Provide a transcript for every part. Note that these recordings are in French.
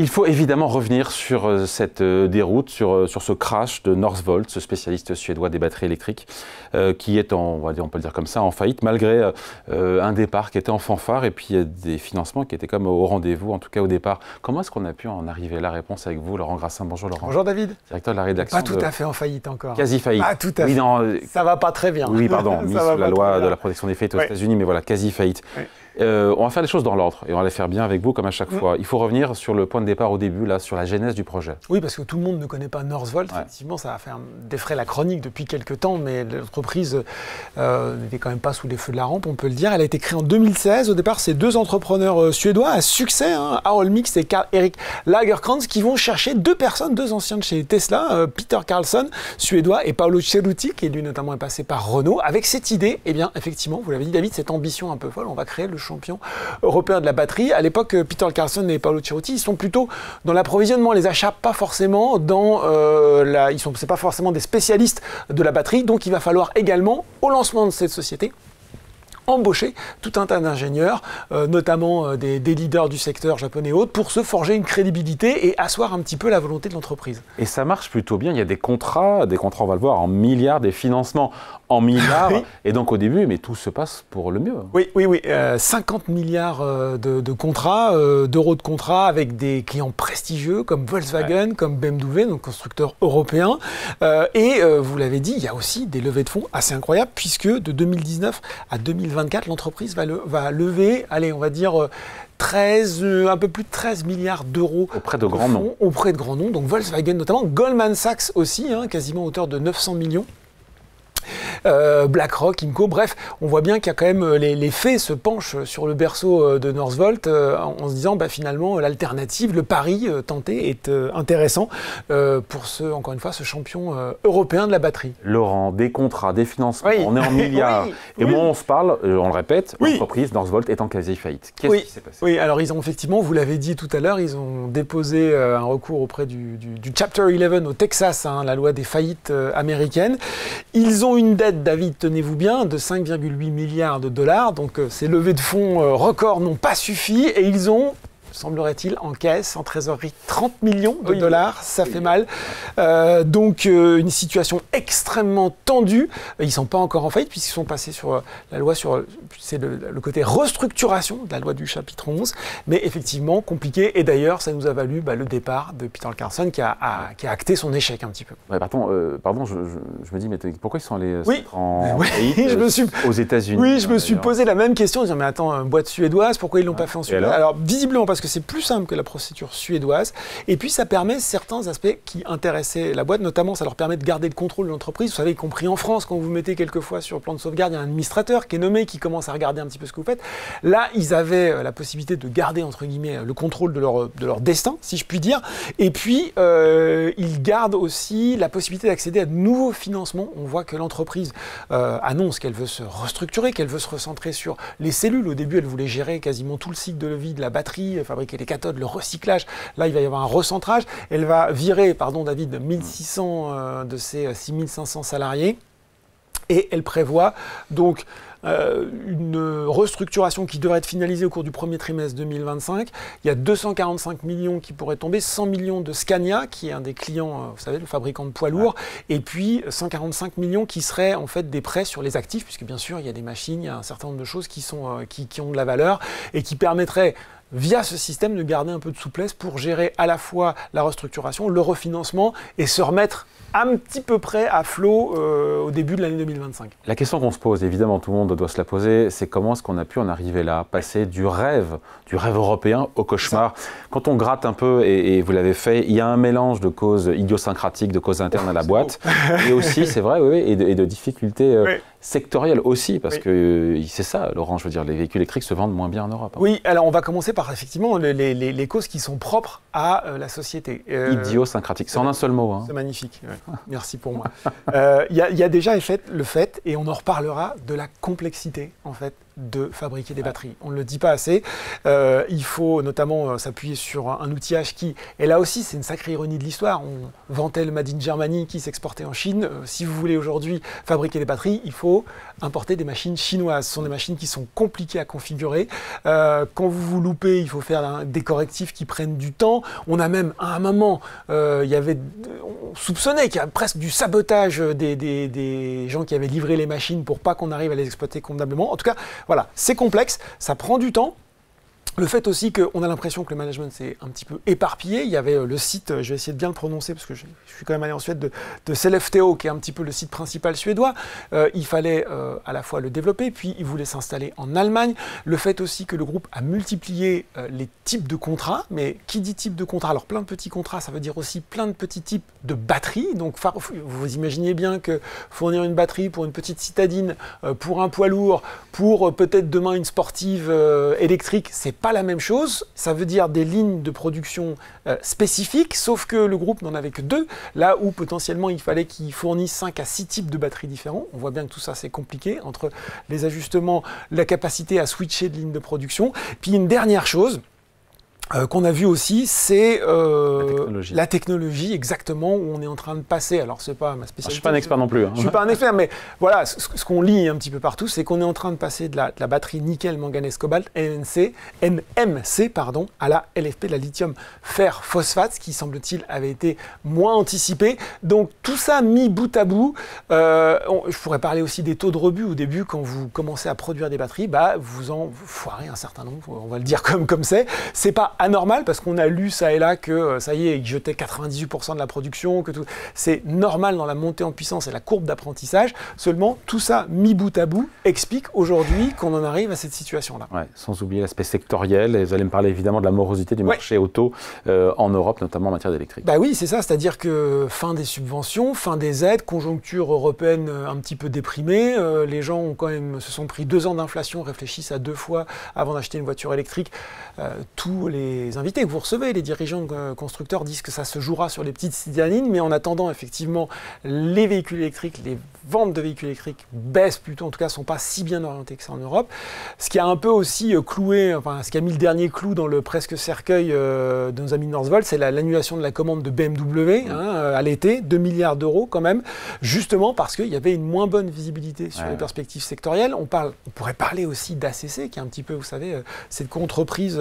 Il faut évidemment revenir sur cette déroute, sur ce crash de Northvolt, ce spécialiste suédois des batteries électriques, qui est on peut le dire comme ça, en faillite, malgré un départ qui était en fanfare et puis des financements qui étaient comme au rendez-vous, en tout cas au départ. Comment est-ce qu'on a pu en arriver à la réponse avec vous, Laurent Grassin? Bonjour Laurent. Bonjour David. Directeur de la rédaction. Pas tout à fait en faillite encore. Quasi faillite. Pas tout à fait. Non, ça va pas très bien. Oui, pardon, mise sous la loi de la protection des faillites aux États-Unis, mais voilà, quasi faillite. Oui. On va faire les choses dans l'ordre et on va les faire bien avec vous comme à chaque fois. Il faut revenir sur le point de départ au début, là, sur la genèse du projet. Oui, parce que tout le monde ne connaît pas Northvolt. Effectivement, ça a fait défrayer la chronique depuis quelques temps, mais l'entreprise n'était quand même pas sous les feux de la rampe, on peut le dire. Elle a été créée en 2016. Au départ, c'est deux entrepreneurs suédois à succès, Harold Mix et Karl-Erik Lagercrantz, qui vont chercher deux personnes, deux anciens de chez Tesla, Peter Carlsson, suédois, et Paolo Ceruti, qui lui notamment est passé par Renault, avec cette idée, eh bien, effectivement, vous l'avez dit David, cette ambition un peu folle, on va créer le champion européen de la batterie. À l'époque, Peter Carlsson et Paolo Ceruti, ils sont plutôt dans l'approvisionnement, les achats, pas forcément dans c'est pas forcément des spécialistes de la batterie, donc il va falloir également, au lancement de cette société, embaucher tout un tas d'ingénieurs, notamment des leaders du secteur japonais et autres, pour se forger une crédibilité et asseoir un petit peu la volonté de l'entreprise. Et ça marche plutôt bien, il y a des contrats, on va le voir, en milliards, des financements en milliards, et donc au début, mais tout se passe pour le mieux. Oui, 50 milliards de contrats, d'euros de contrats, avec des clients prestigieux comme Volkswagen, comme BMW, donc constructeurs européens, et vous l'avez dit, il y a aussi des levées de fonds assez incroyables, puisque de 2019 à 2024, l'entreprise va lever, allez, on va dire, un peu plus de 13 milliards d'euros auprès de grands noms. Auprès de grands noms, donc Volkswagen notamment, Goldman Sachs aussi, quasiment à hauteur de 900 millions. BlackRock, Imco, bref, on voit bien qu'il y a quand même les faits se penchent sur le berceau de Northvolt en se disant finalement l'alternative, le pari tenté est intéressant pour encore une fois, ce champion européen de la batterie. Laurent, des contrats, des financements, on est en milliards. Et moi on se parle, on le répète, l'entreprise Northvolt est en quasi faillite. Qu'est-ce qui s'est passé? Oui, alors ils ont effectivement, vous l'avez dit tout à l'heure, ils ont déposé un recours auprès du Chapter 11 au Texas, la loi des faillites américaines. Ils ont une dette, David, tenez-vous bien, de 5,8 milliards de dollars. Donc ces levées de fonds records n'ont pas suffi et ils ont, semblerait-il, en caisse, en trésorerie, 30 millions de dollars, ça fait mal. Donc une situation extrêmement tendue. Ils ne sont pas encore en faillite puisqu'ils sont passés sur la loi, c'est le côté restructuration de la loi du chapitre 11, mais effectivement compliqué. Et d'ailleurs, ça nous a valu le départ de Peter Carlsson qui a acté son échec un petit peu. Ouais, pardon, je me dis, mais pourquoi ils sont allés en faillite aux États-Unis? Oui, je me suis posé la même question, en disant, mais attends, une boîte suédoise, pourquoi ils ne l'ont pas fait en Suède? Alors, visiblement, parce que c'est plus simple que la procédure suédoise, et puis ça permet certains aspects qui intéressaient la boîte, notamment ça leur permet de garder le contrôle de l'entreprise. Vous savez, y compris en France, quand vous mettez quelquefois sur le plan de sauvegarde, il y a un administrateur qui est nommé, qui commence à regarder un petit peu ce que vous faites. Là, ils avaient la possibilité de garder, entre guillemets, le contrôle de leur destin, si je puis dire, et puis ils gardent aussi la possibilité d'accéder à de nouveaux financements. On voit que l'entreprise annonce qu'elle veut se restructurer, qu'elle veut se recentrer sur les cellules. Au début, elle voulait gérer quasiment tout le cycle de vie de la batterie, fabriquer les cathodes, le recyclage. Là, il va y avoir un recentrage. Elle va virer, David, 1600 de ses 6500 salariés. Et elle prévoit donc une restructuration qui devrait être finalisée au cours du premier trimestre 2025. Il y a 245 millions qui pourraient tomber, 100 millions de Scania, qui est un des clients, vous savez, le fabricant de poids lourds, et puis 145 millions qui seraient en fait des prêts sur les actifs, puisque bien sûr, il y a des machines, il y a un certain nombre de choses qui ont de la valeur et qui permettraient, via ce système, de garder un peu de souplesse pour gérer à la fois la restructuration, le refinancement et se remettre un petit peu près à flot au début de l'année 2025. La question qu'on se pose, évidemment tout le monde doit se la poser, c'est comment est-ce qu'on a pu en arriver là, passer du rêve européen au cauchemar. Quand on gratte un peu, et vous l'avez fait, il y a un mélange de causes idiosyncratiques, de causes internes à la boîte, et aussi, c'est vrai, et de difficultés sectorielles aussi, parce que c'est ça, Laurent, je veux dire, les véhicules électriques se vendent moins bien en Europe. Oui, alors on va commencer par effectivement les causes qui sont propres à la société. Idiosyncratique, c'est en un seul mot. C'est magnifique, merci pour moi. Il y a déjà le fait, et on en reparlera, de la complexité en fait de fabriquer des batteries. On ne le dit pas assez. Il faut notamment s'appuyer sur un outillage qui, et là aussi c'est une sacrée ironie de l'histoire, on vantait le Made in Germany qui s'exportait en Chine. Si vous voulez aujourd'hui fabriquer des batteries, il faut importer des machines chinoises. Ce sont des machines qui sont compliquées à configurer. Quand vous vous loupez, il faut faire des correctifs qui prennent du temps. On a même, à un moment, on soupçonnait qu'il y a presque du sabotage des gens qui avaient livré les machines pour pas qu'on arrive à les exploiter convenablement. En tout cas, voilà, c'est complexe, ça prend du temps. Le fait aussi qu'on a l'impression que le management s'est un petit peu éparpillé. Il y avait le site, je vais essayer de bien le prononcer parce que je suis quand même allé en Suède, de CLFTO, qui est un petit peu le site principal suédois. Il fallait à la fois le développer, puis il voulait s'installer en Allemagne. Le fait aussi que le groupe a multiplié les types de contrats. Mais qui dit type de contrat? Alors plein de petits contrats, ça veut dire aussi plein de petits types de batteries. Donc vous imaginez bien que fournir une batterie pour une petite citadine, pour un poids lourd, pour peut-être demain une sportive électrique, c'est pas la même chose. Ça veut dire des lignes de production spécifiques, sauf que le groupe n'en avait que 2, là où potentiellement il fallait qu'ils fournissent 5 à 6 types de batteries différents. On voit bien que tout ça c'est compliqué, entre les ajustements, la capacité à switcher de lignes de production. Puis une dernière chose qu'on a vu aussi, c'est la technologie, exactement, où on est en train de passer. Alors, c'est pas ma spécialité. Je suis pas un expert non plus. Je suis pas un expert, mais voilà, ce qu'on lit un petit peu partout, c'est qu'on est en train de passer de la batterie nickel, manganèse, cobalt, NMC, à la LFP, de la lithium fer phosphate, ce qui, semble-t-il, avait été moins anticipé. Donc, tout ça mis bout à bout, je pourrais parler aussi des taux de rebut. Au début, quand vous commencez à produire des batteries, vous en foirez un certain nombre, on va le dire comme c'est. C'est pas anormal parce qu'on a lu ça et là que ça y est, ils jetaient 98% de la production, que tout. C'est normal dans la montée en puissance et la courbe d'apprentissage. Seulement, tout ça mis bout à bout explique aujourd'hui qu'on en arrive à cette situation-là. Ouais, sans oublier l'aspect sectoriel. Et vous allez me parler évidemment de la morosité du marché auto en Europe, notamment en matière d'électrique. Bah oui, c'est ça. C'est-à-dire que fin des subventions, fin des aides, conjoncture européenne un petit peu déprimée. Les gens ont quand même se sont pris 2 ans d'inflation, réfléchissent à 2 fois avant d'acheter une voiture électrique. Tous les invités que vous recevez, les dirigeants constructeurs disent que ça se jouera sur les petites citadines, mais en attendant, effectivement, les véhicules électriques, les ventes de véhicules électriques baissent plutôt, en tout cas, ne sont pas si bien orientées que ça en Europe. Ce qui a un peu aussi cloué, enfin, ce qui a mis le dernier clou dans le presque cercueil de nos amis de Northvolt, c'est l'annulation de la commande de BMW à l'été, 2 milliards d'euros quand même, justement parce qu'il y avait une moins bonne visibilité sur les perspectives sectorielles. On pourrait parler aussi d'ACC, qui est un petit peu, vous savez, cette entreprise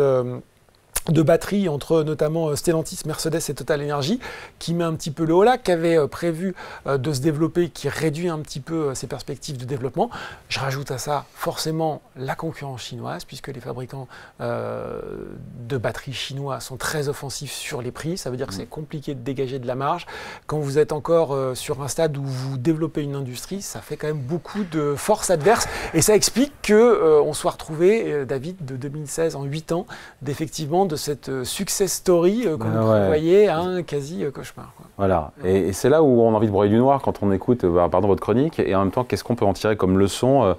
de batterie entre notamment Stellantis, Mercedes et Total Energy, qui met un petit peu le haut là, qui avait prévu de se développer, qui réduit un petit peu ses perspectives de développement. Je rajoute à ça forcément la concurrence chinoise, puisque les fabricants de batteries chinois sont très offensifs sur les prix. Ça veut dire que c'est compliqué de dégager de la marge. Quand vous êtes encore sur un stade où vous développez une industrie, ça fait quand même beaucoup de forces adverses. Et ça explique qu'on soit retrouvé, David, de 2016 en 8 ans, d'effectivement de cette success story qu'on prévoyait à un quasi cauchemar. Quoi. Voilà, et c'est là où on a envie de broyer du noir quand on écoute votre chronique, et en même temps, qu'est-ce qu'on peut en tirer comme leçon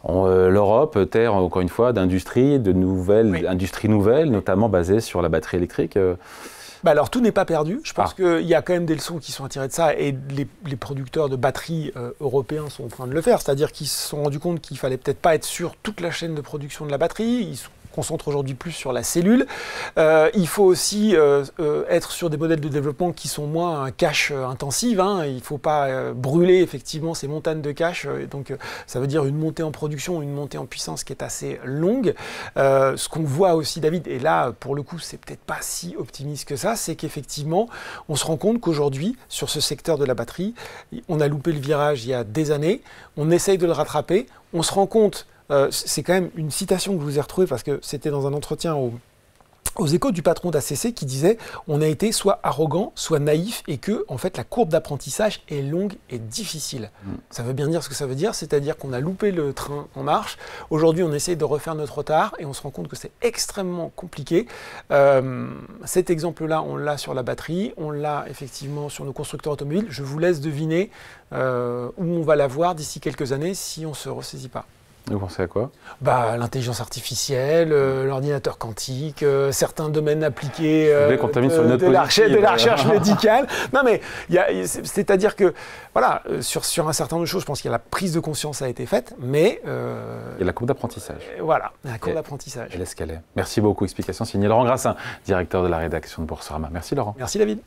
l'Europe, terre, encore une fois, d'industrie, de nouvelles industries nouvelles, notamment basées sur la batterie électrique. Alors, tout n'est pas perdu. Je pense qu'il y a quand même des leçons qui sont à tirer de ça, et les producteurs de batteries européens sont en train de le faire. C'est-à-dire qu'ils se sont rendus compte qu'il fallait peut-être pas être sur toute la chaîne de production de la batterie. Ils concentre aujourd'hui plus sur la cellule. Il faut aussi être sur des modèles de développement qui sont moins cash intensives. Il ne faut pas brûler effectivement ces montagnes de cash. Donc ça veut dire une montée en production, une montée en puissance qui est assez longue. Ce qu'on voit aussi, David, et là pour le coup c'est peut-être pas si optimiste que ça, c'est qu'effectivement on se rend compte qu'aujourd'hui sur ce secteur de la batterie, on a loupé le virage il y a des années, on essaye de le rattraper, on se rend compte. C'est quand même une citation que je vous ai retrouvée parce que c'était dans un entretien aux Échos du patron d'ACC qui disait « On a été soit arrogant, soit naïf et que en fait, la courbe d'apprentissage est longue et difficile. » Ça veut bien dire ce que ça veut dire, c'est-à-dire qu'on a loupé le train en marche. Aujourd'hui, on essaye de refaire notre retard et on se rend compte que c'est extrêmement compliqué. Cet exemple-là, on l'a sur la batterie, on l'a effectivement sur nos constructeurs automobiles. Je vous laisse deviner où on va la voir d'ici quelques années si on ne se ressaisit pas. Vous pensez à quoi? L'intelligence artificielle, l'ordinateur quantique, certains domaines appliqués de la recherche médicale. Non, mais c'est-à-dire que, voilà, sur un certain nombre de choses, je pense que la prise de conscience a été faite, mais... il y a la courbe d'apprentissage. Voilà, la courbe d'apprentissage. Elle est ce qu'elle est. Merci beaucoup. Explication signée Laurent Grassin, directeur de la rédaction de Boursorama. Merci Laurent. Merci David.